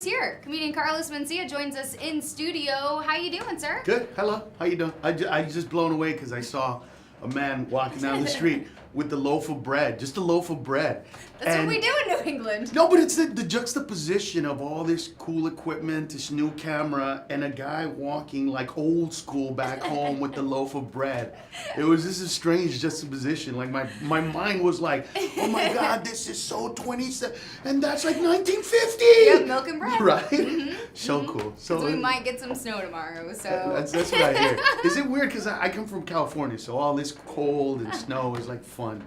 Here. Comedian Carlos Mencia joins us in studio. How you doing, sir? Good. Hello. How you doing? I just blown away because I saw a man walking down the street with the loaf of bread, just a loaf of bread. That's what we do in New England. No, but it's the juxtaposition of all this cool equipment, this new camera, and a guy walking like old school back home with the loaf of bread. This is strange juxtaposition. Like my mind was like, oh my God, this is so 27, and that's like 1950. Yep, milk and bread. Right? Mm-hmm. So cool. So we might get some snow tomorrow. So that's what I hear. Is it weird because I come from California, so all this cold and snow is like fun.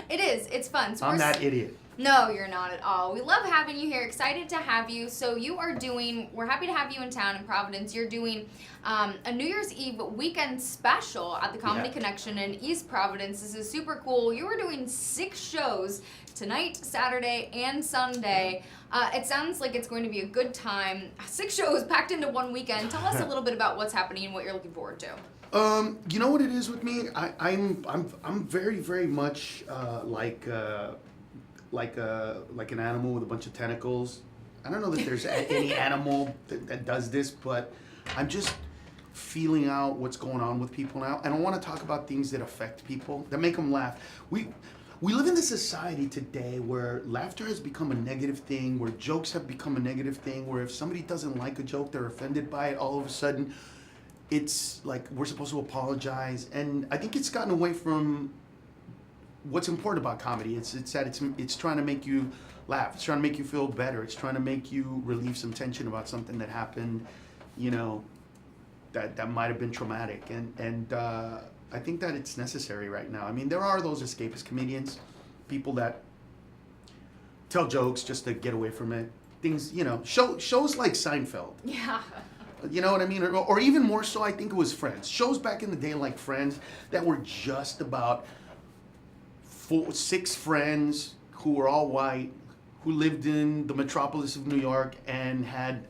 It is. It's fun. So I'm that idiot. No, you're not at all. We love having you here. Excited to have you. So we're happy to have you in town in Providence. You're doing a New Year's Eve weekend special at the Comedy Connection in East Providence. This is super cool. You are doing 6 shows tonight, Saturday, and Sunday. It sounds like it's going to be a good time. 6 shows packed into one weekend. Tell us a little bit about what's happening and what you're looking forward to. You know what it is with me? I'm very, very much like an animal with a bunch of tentacles. I don't know that there's any animal that does this, but I'm just feeling out what's going on with people now, and I want to talk about things that affect people, that make them laugh. We live in this society today where laughter has become a negative thing, where jokes have become a negative thing, where if somebody doesn't like a joke, they're offended by it all of a sudden. It's like we're supposed to apologize, and I think it's gotten away from what's important about comedy. It's that it's trying to make you laugh. It's trying to make you feel better. It's trying to make you relieve some tension about something that happened, that might have been traumatic. And I think that it's necessary right now. I mean, there are those escapist comedians, people that tell jokes just to get away from it. Things, shows like Seinfeld. Yeah. You know what I mean? Or even more so, I think it was Friends. Shows back in the day like Friends that were just about 6 friends who were all white, who lived in the metropolis of New York and had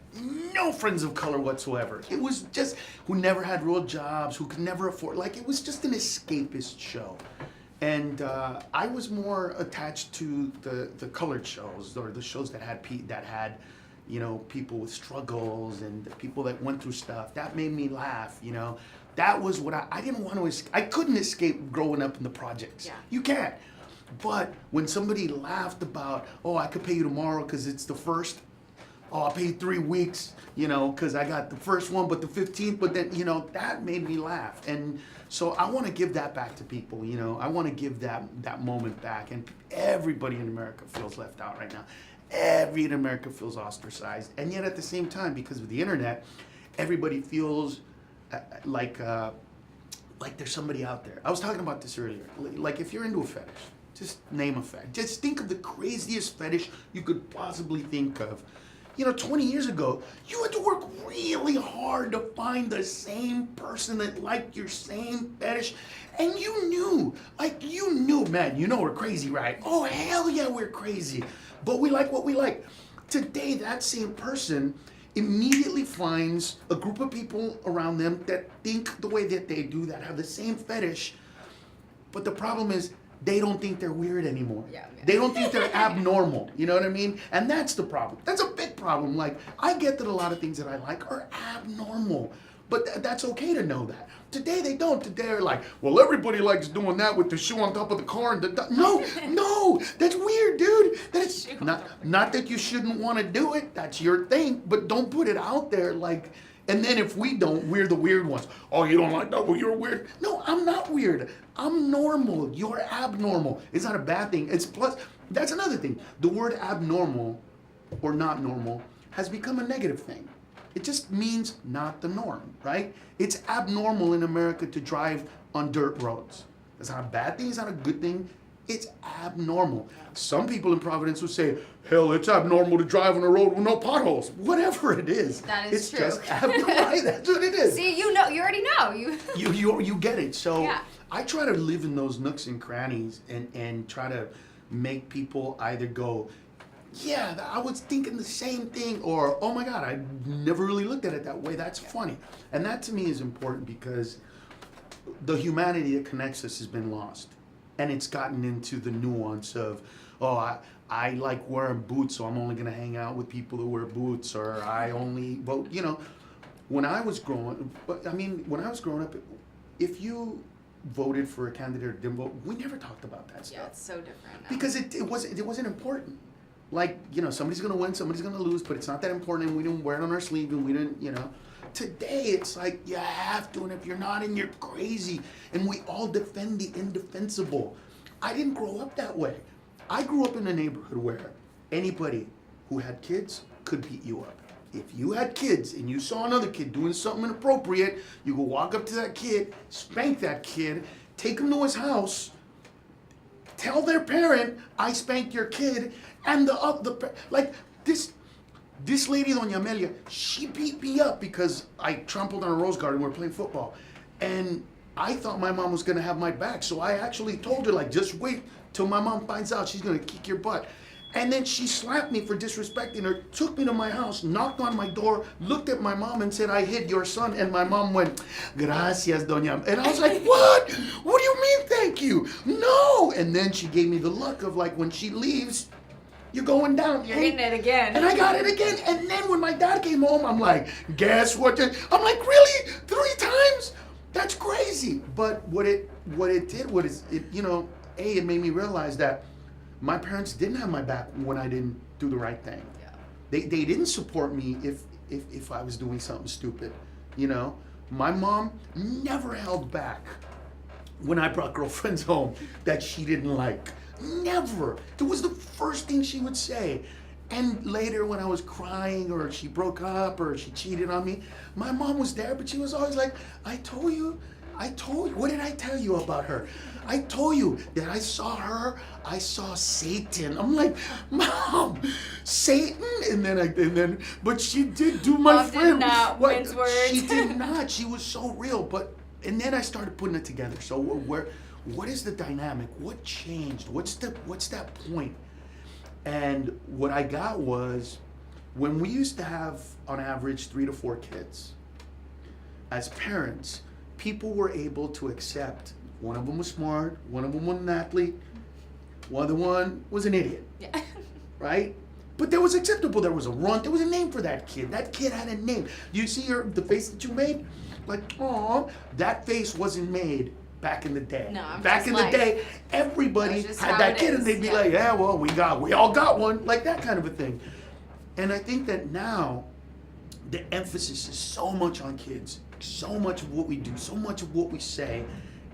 no friends of color whatsoever. It was just, who never had real jobs, who could never afford, it was just an escapist show. And I was more attached to the colored shows, or the shows that had people with struggles and the people that went through stuff. That made me laugh, That was what I didn't want to I couldn't escape growing up in the projects. Yeah. You can't. But when somebody laughed about, oh, I could pay you tomorrow because it's the first, oh, I'll pay you 3 weeks, because I got the first one, but the 15th, but then, that made me laugh. And so I want to give that back to people, I want to give that moment back. And everybody in America feels left out right now. Everybody in America feels ostracized. And yet at the same time, because of the internet, everybody feels like there's somebody out there. I was talking about this earlier. Like if you're into a fetish, just name a fetish. Just think of the craziest fetish you could possibly think of. 20 years ago, you had to work really hard to find the same person that liked your same fetish. And you knew, man, we're crazy, right? Oh, hell yeah, we're crazy. But we like what we like. Today, that same person immediately finds a group of people around them that think the way that they do, that have the same fetish. But the problem is, they don't think they're weird anymore. Yeah. They don't think they're abnormal. You know what I mean? And that's the problem. That's a big problem. Like, I get that a lot of things that I like are abnormal. But that's okay to know that. Today they don't. Today they're like, well, everybody likes doing that with the shoe on top of the car. And no, that's weird, dude. That's not that you shouldn't want to do it. That's your thing. But don't put it out there like. And then if we don't, we're the weird ones. Oh, you don't like that? Well, you're weird. No, I'm not weird. I'm normal. You're abnormal. It's not a bad thing. It's plus, that's another thing. The word abnormal or not normal has become a negative thing. It just means not the norm, right? It's abnormal in America to drive on dirt roads. It's not a bad thing. It's not a good thing. It's abnormal. Some people in Providence would say, hell, it's abnormal to drive on a road with no potholes. Whatever it is. That is true. It's just abnormal, right? That's what it is. See, you already know. You get it. So yeah. I try to live in those nooks and crannies and try to make people either go, yeah, I was thinking the same thing, or, oh my God, I never really looked at it that way. That's funny. And that to me is important because the humanity that connects us has been lost. And it's gotten into the nuance of, oh, I like wearing boots, so I'm only gonna hang out with people who wear boots, or I only vote. You know, when I was growing up, if you voted for a candidate or didn't vote, we never talked about that stuff. Yeah, it's so different now. Because it wasn't important. Like, you know, somebody's gonna win, somebody's gonna lose, but it's not that important, and we didn't wear it on our sleeve, and we didn't, you know. Today, it's like, you have to, and if you're not, and you're crazy, and we all defend the indefensible. I didn't grow up that way. I grew up in a neighborhood where anybody who had kids could beat you up. If you had kids and you saw another kid doing something inappropriate, you go walk up to that kid, spank that kid, take him to his house, tell their parent, I spanked your kid, and this lady, Doña Amelia, she beat me up because I trampled on a rose garden. We were playing football, and I thought my mom was gonna have my back, so I actually told her, like, just wait till my mom finds out, she's gonna kick your butt. And then she slapped me for disrespecting her, took me to my house, knocked on my door, looked at my mom and said, I hit your son. And my mom went, gracias, doña. And I was like, what? What do you mean, thank you? No. And then she gave me the look of, like, when she leaves, you're going down. You're getting it again. And I got it again. And then when my dad came home, I'm like, guess what? I'm like, really? 3 times? That's crazy. But what it did was, you know, it made me realize that my parents didn't have my back when I didn't do the right thing. Yeah. They didn't support me if I was doing something stupid, you know? My mom never held back when I brought girlfriends home that she didn't like. Never. It was the first thing she would say. And later when I was crying or she broke up or she cheated on me, my mom was there, but she was always like, I told you, what did I tell you about her? I told you that I saw her, I saw Satan. I'm like, Mom, Satan? But she did do my Mom friend. did not mince words. She did not. She was so real. And then I started putting it together. So what is the dynamic? What changed? What's that point? And what I got was, when we used to have, on average, 3 to 4 kids, as parents, people were able to accept one of them was smart, one of them was an athlete, one other one was an idiot. Yeah. Right? But that was acceptable. There was a runt. There was a name for that kid. That kid had a name. You see the face that you made? Like, aw, that face wasn't made back in the day. No, back in the day, everybody had that kid, and they'd be like, yeah, well, we all got one, like that kind of a thing. And I think that now the emphasis is so much on kids. So much of what we do, so much of what we say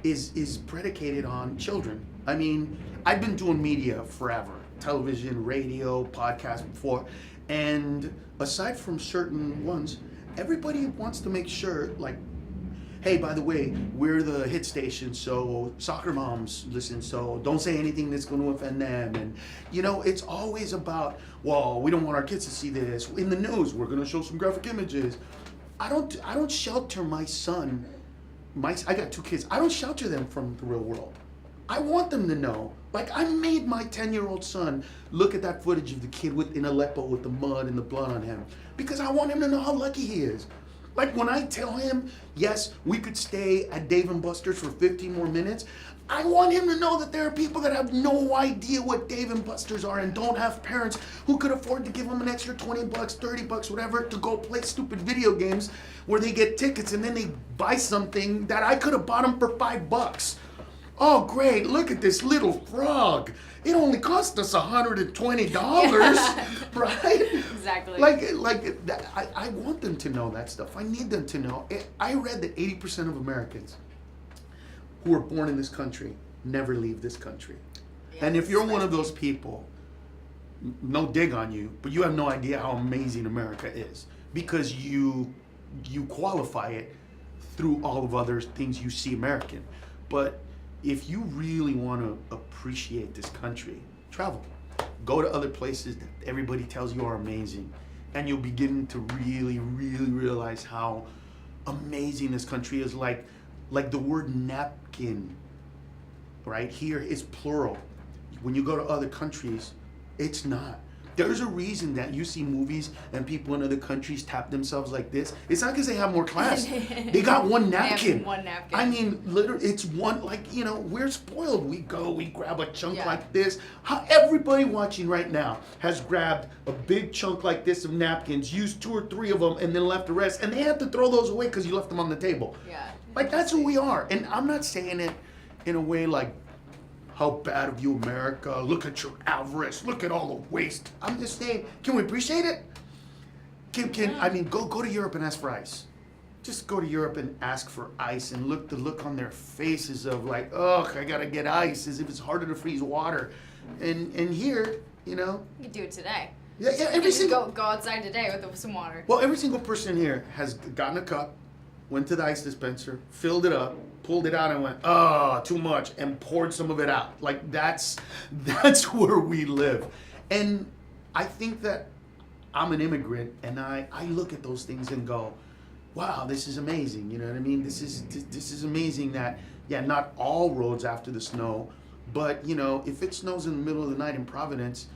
is predicated on children. I mean, I've been doing media forever, television, radio, podcast before, and aside from certain ones, everybody wants to make sure, like, hey, by the way, we're the hit station, so soccer moms listen, so don't say anything that's going to offend them. And, you know, it's always about, well, we don't want our kids to see this. In the news, we're going to show some graphic images. I don't shelter my son. I got 2 kids. I don't shelter them from the real world. I want them to know. Like, I made my 10-year-old son look at that footage of the kid in Aleppo with the mud and the blood on him, because I want him to know how lucky he is. Like, when I tell him, yes, we could stay at Dave & Buster's for 15 more minutes, I want him to know that there are people that have no idea what Dave & Buster's are and don't have parents who could afford to give them an extra $20, $30, whatever, to go play stupid video games where they get tickets and then they buy something that I could have bought them for $5. Oh, great, look at this little frog. It only cost us $120, yeah. Right? Exactly. I want them to know that stuff. I need them to know. I read that 80% of Americans who are born in this country never leave this country. Yes, and if you're one of those people, no dig on you, but you have no idea how amazing America is, because you qualify it through all of other things you see American. But if you really want to appreciate this country, travel. Go to other places that everybody tells you are amazing, and you'll begin to really, really realize how amazing this country is. Like the word napkin, right? Here is plural. When you go to other countries, it's not. There's a reason that you see movies and people in other countries tap themselves like this. It's not because they have more class. They got one napkin. They have one napkin. I mean, literally, it's one, like, you know, we're spoiled. We grab a chunk like this. Everybody watching right now has grabbed a big chunk like this of napkins, used 2 or 3 of them, and then left the rest. And they have to throw those away because you left them on the table. Yeah. Like, that's who we are. And I'm not saying it in a way like, how bad of you, America? Look at your avarice. Look at all the waste. I'm just saying, can we appreciate it? I mean, go to Europe and ask for ice. Just go to Europe and ask for ice and look on their faces of like, ugh, I gotta get ice, as if it's harder to freeze water. And here, you know. You can do it today. Yeah, every single. Go outside today with some water. Well, every single person here has gotten a cup, went to the ice dispenser, filled it up, pulled it out and went, oh, too much, and poured some of it out. Like, that's where we live. And I think that I'm an immigrant, and I look at those things and go, wow, this is amazing. You know what I mean? This is amazing that, yeah, not all roads after the snow, but, you know, if it snows in the middle of the night in Providence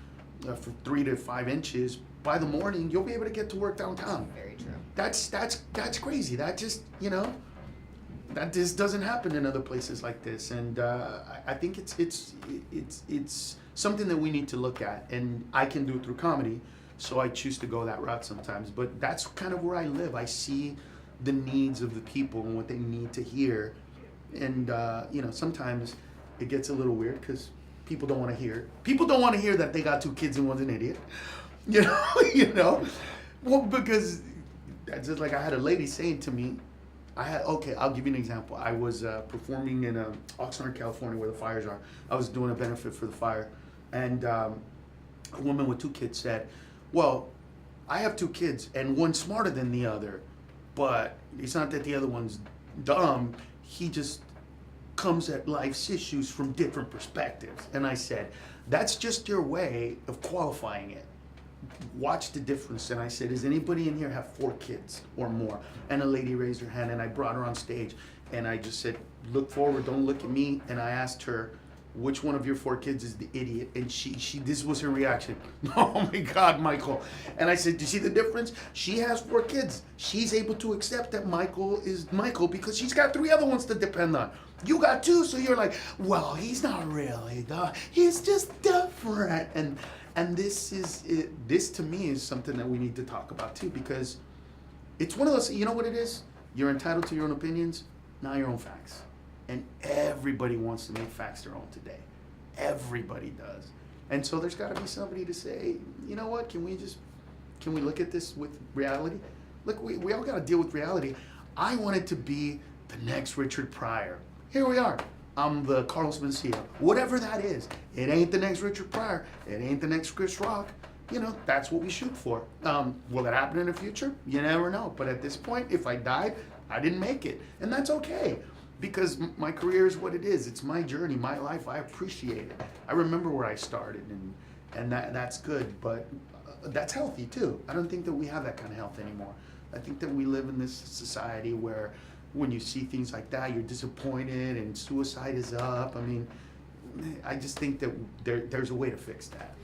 for 3 to 5 inches, by the morning, you'll be able to get to work downtown. Very true. That's crazy. That just, you know, that just doesn't happen in other places like this, and I think it's something that we need to look at, and I can do it through comedy, so I choose to go that route sometimes. But that's kind of where I live. I see the needs of the people and what they need to hear, and you know, sometimes it gets a little weird because people don't want to hear. People don't want to hear that they got 2 kids and one's an idiot. You know, well, because that's just like I had a lady saying to me. I'll give you an example. I was performing in Oxnard, California, where the fires are. I was doing a benefit for the fire, and a woman with 2 kids said, well, I have 2 kids, and one's smarter than the other, but it's not that the other one's dumb. He just comes at life's issues from different perspectives. And I said, that's just your way of qualifying it. Watch the difference. And I said, does anybody in here have 4 kids or more? And a lady raised her hand, and I brought her on stage, and I just said, look forward, don't look at me. And I asked her, which one of your 4 kids is the idiot? And she this was her reaction. Oh my God, Michael. And I said, do you see the difference? She has 4 kids. She's able to accept that Michael is Michael because she's got 3 other ones to depend on. You got 2, so you're like, well, he's not really, he's just different. And this to me is something that we need to talk about too, because it's one of those, you know what it is? You're entitled to your own opinions, not your own facts. And everybody wants to make facts their own today. Everybody does. And so there's got to be somebody to say, you know what, can we look at this with reality? Look, we all got to deal with reality. I wanted to be the next Richard Pryor. Here we are. I'm the Carlos Mencia. Whatever that is. It ain't the next Richard Pryor. It ain't the next Chris Rock. You know, that's what we shoot for. Will it happen in the future? You never know. But at this point, if I died, I didn't make it. And that's okay. Because my career is what it is. It's my journey, my life. I appreciate it. I remember where I started, and that's good. But that's healthy too. I don't think that we have that kind of health anymore. I think that we live in this society where when you see things like that, you're disappointed and suicide is up. I mean, I just think that there's a way to fix that.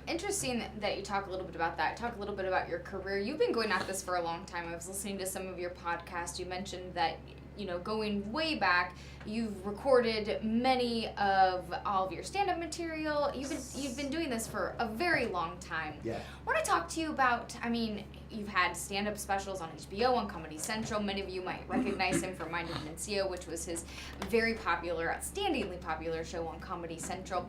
Interesting that you talk a little bit about that. Talk a little bit about your career. You've been going at this for a long time. I was listening to some of your podcasts. You mentioned that, you know, going way back, you've recorded many of all of your stand-up material. You've been doing this for a very long time. Yeah. I want to talk to you about, I mean, you've had stand-up specials on HBO, on Comedy Central. Many of you might recognize him from Mind of Mencia, which was his very popular, outstandingly popular show on Comedy Central.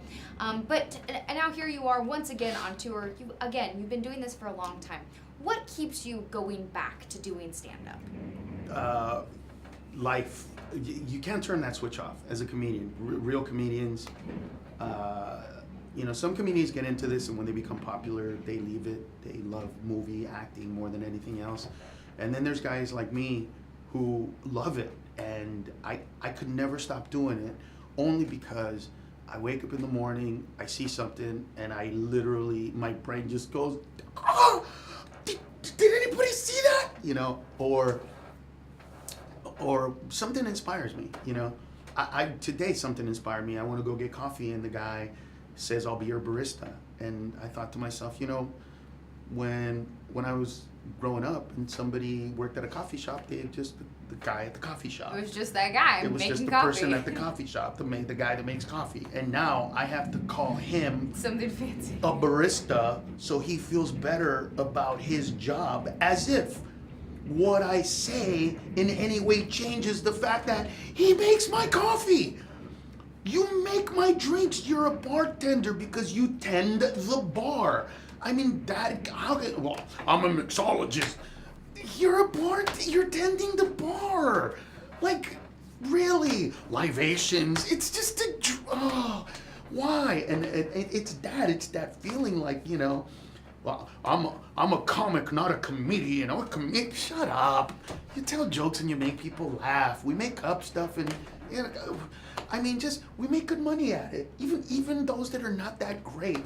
But now here you are once again on tour. You've been doing this for a long time. What keeps you going back to doing stand-up? Life. You can't turn that switch off as a comedian. Real comedians, you know, some comedians get into this and when they become popular, they leave it. They love movie acting more than anything else. And then there's guys like me who love it, and I could never stop doing it, only because I wake up in the morning, I see something, and I literally, my brain just goes, oh, did anybody see that? You know, or something inspires me, you know. Today something inspired me. I want to go get coffee, and the guy says, I'll be your barista. And I thought to myself, you know, when I was growing up and somebody worked at a coffee shop, they just the guy at the coffee shop. It was just that guy It was making just the coffee. person at the coffee shop, the guy that makes coffee. And now I have to call him Something fancy. a barista so he feels better about his job, as if what I say in any way changes the fact that he makes my coffee. You make my drinks. You're a bartender because you tend the bar. I mean, well, I'm a mixologist. You're a you're tending the bar. Like, really? Libations. It's just why? And it's that feeling like, you know, well, I'm a comic, not a comedian. I'm a comedian. Shut up. You tell jokes and you make people laugh. We make up stuff and, you know, I mean, we make good money at it. Even those that are not that great.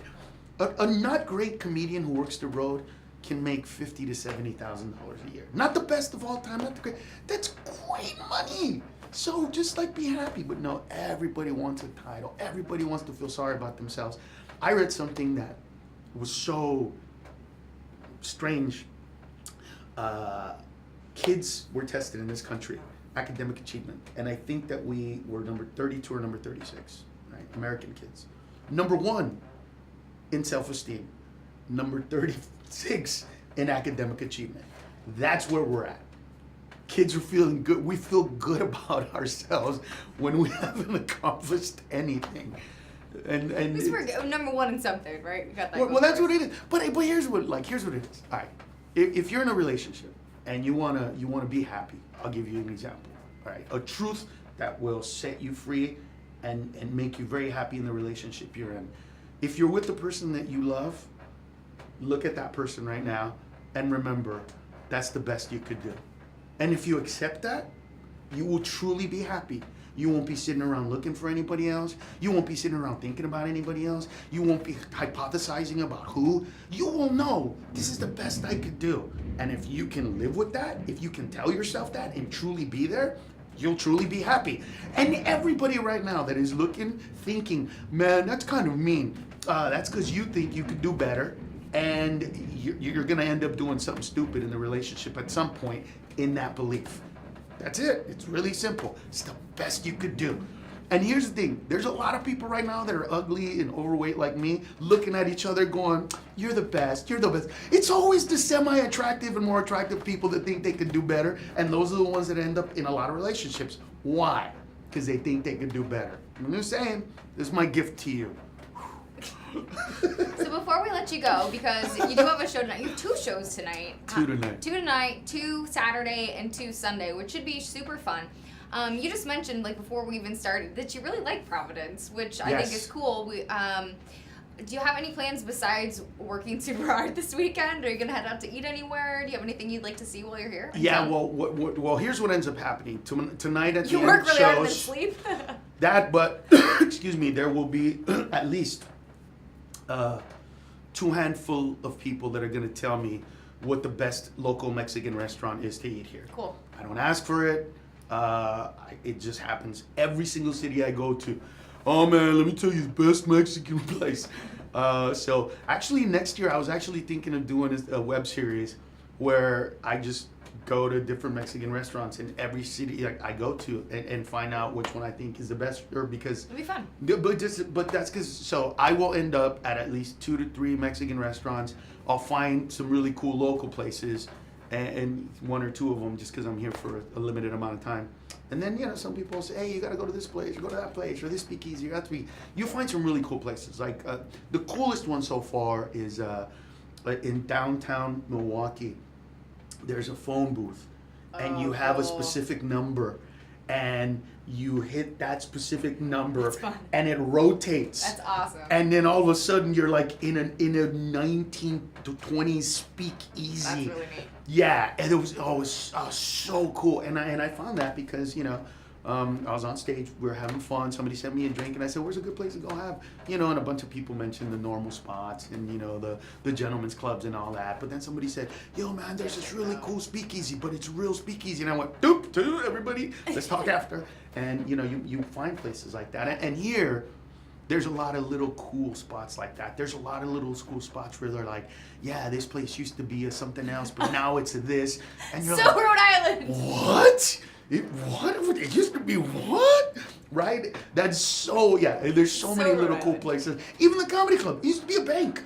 A not great comedian who works the road can make $50,000 to $70,000 a year. Not the best of all time, not the great. That's great money. So just like be happy. But no, everybody wants a title. Everybody wants to feel sorry about themselves. I read something that was so strange. Kids were tested in this country, academic achievement, and I think that we were number 32 or number 36, right? American kids. Number 1 in self-esteem, number 36 in academic achievement. That's where we're at. Kids are feeling good. We feel good about ourselves when we haven't accomplished anything. And At least we're number 1 in something, right? We got that. well, that's what it is. But here's what it is. All right, if you're in a relationship and you wanna be happy, I'll give you an example. All right, a truth that will set you free and make you very happy in the relationship you're in. If you're with the person that you love, look at that person right now and remember that's the best you could do. And if you accept that, you will truly be happy. You won't be sitting around looking for anybody else. You won't be sitting around thinking about anybody else. You won't be hypothesizing about who. You will know this is the best I could do. And if you can live with that, if you can tell yourself that and truly be there, you'll truly be happy. And everybody right now that is looking, thinking, man, that's kind of mean. That's because you think you could do better, and you're going to end up doing something stupid in the relationship at some point in that belief. That's it. It's really simple. It's the best you could do. And here's the thing. There's a lot of people right now that are ugly and overweight like me, looking at each other going, you're the best, you're the best. It's always the semi-attractive and more attractive people that think they could do better, and those are the ones that end up in a lot of relationships. Why? Because they think they could do better. I'm just saying, this is my gift to you. So before we let you go, because you do have a show tonight, you have 2 shows tonight. 2 tonight. 2 tonight, 2 Saturday, and 2 Sunday, which should be super fun. You just mentioned, like, before we even started, that you really like Providence, which I think is cool. Do you have any plans besides working super hard this weekend? Are you going to head out to eat anywhere? Do you have anything you'd like to see while you're here? Yeah, well, here's what ends up happening. Tonight at the you end work of really hard and then shows, sleep? but, excuse me, there will be at least 2 handful of people that are going to tell me what the best local Mexican restaurant is to eat here. Cool. I don't ask for it. It just happens. Every single city I go to, oh man, let me tell you the best Mexican place. So actually next year I was actually thinking of doing a web series where I just go to different Mexican restaurants in every city I go to and find out which one I think is the best, or because It'll be fun. but that's because, so I will end up at least 2 to 3 Mexican restaurants. I'll find some really cool local places and 1 or 2 of them just because I'm here for a limited amount of time. And then, you know, some people say, hey, you got to go to this place, or go to that place, or this speakeasy, you'll find some really cool places. Like the coolest one so far is in downtown Milwaukee. There's a phone booth, and you have a specific number, and you hit that specific number, and it rotates. That's awesome. And then all of a sudden, you're like in a 1920s speakeasy. That's really neat. Yeah, and it was so cool, and I found that because, you know, I was on stage, we were having fun, somebody sent me a drink, and I said, where's a good place to go have? You know, and a bunch of people mentioned the normal spots and, you know, the gentlemen's clubs and all that. But then somebody said, yo, man, there's this really cool speakeasy, but it's a real speakeasy. And I went, doop, to everybody, let's talk after. And, you know, you find places like that. And here, there's a lot of little cool spots like that. There's a lot of little cool spots where they're like, yeah, this place used to be a something else, but now it's a this. And you're So like, Rhode Island. what? What? It used to be what? Right? That's so, yeah, there's so many Rhode little cool Island. places. Even the comedy club used to be a bank.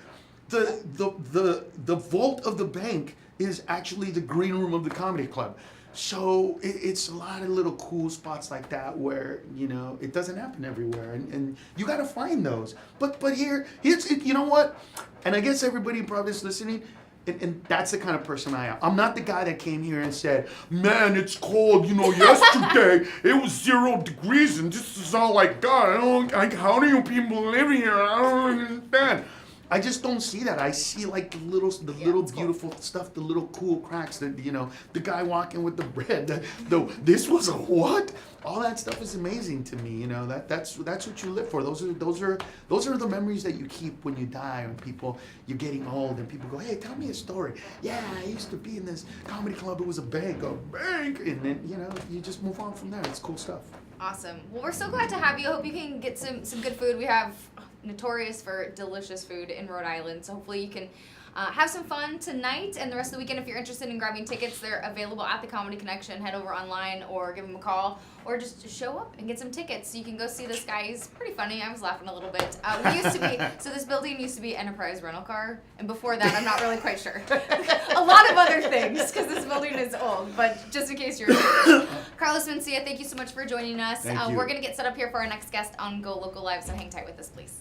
The vault of the bank is actually the green room of the comedy club. So it's a lot of little cool spots like that where, you know, it doesn't happen everywhere, and you got to find those. But here's you know what? And I guess everybody probably is listening, and that's the kind of person I am. I'm not the guy that came here and said, man, it's cold, you know, yesterday it was 0 degrees and this is all like, God, how do you people live here? I don't understand. I just don't see that. I see like the little beautiful stuff, the little cool cracks. That, you know, the guy walking with the bread. This was a what? All that stuff is amazing to me. You know, that's what you live for. Those are the memories that you keep when you die. When you're getting old and people go, hey, tell me a story. Yeah, I used to be in this comedy club. It was a bank, and then, you know, you just move on from there. It's cool stuff. Awesome. Well, we're so glad to have you. I hope you can get some good food. We have notorious for delicious food in Rhode Island, so hopefully you can have some fun tonight and the rest of the weekend. If you're interested in grabbing tickets, they're available at the Comedy Connection. Head over online or give them a call or just show up and get some tickets so you can go see this guy. He's pretty funny. I was laughing a little bit. We used to be, so this building used to be Enterprise Rental Car, and before that, I'm not really quite sure. A lot of other things, because this building is old, but just in case you're curious. Carlos Mencia, thank you so much for joining us. Thank you. We're going to get set up here for our next guest on Go Local Live, so hang tight with us, please.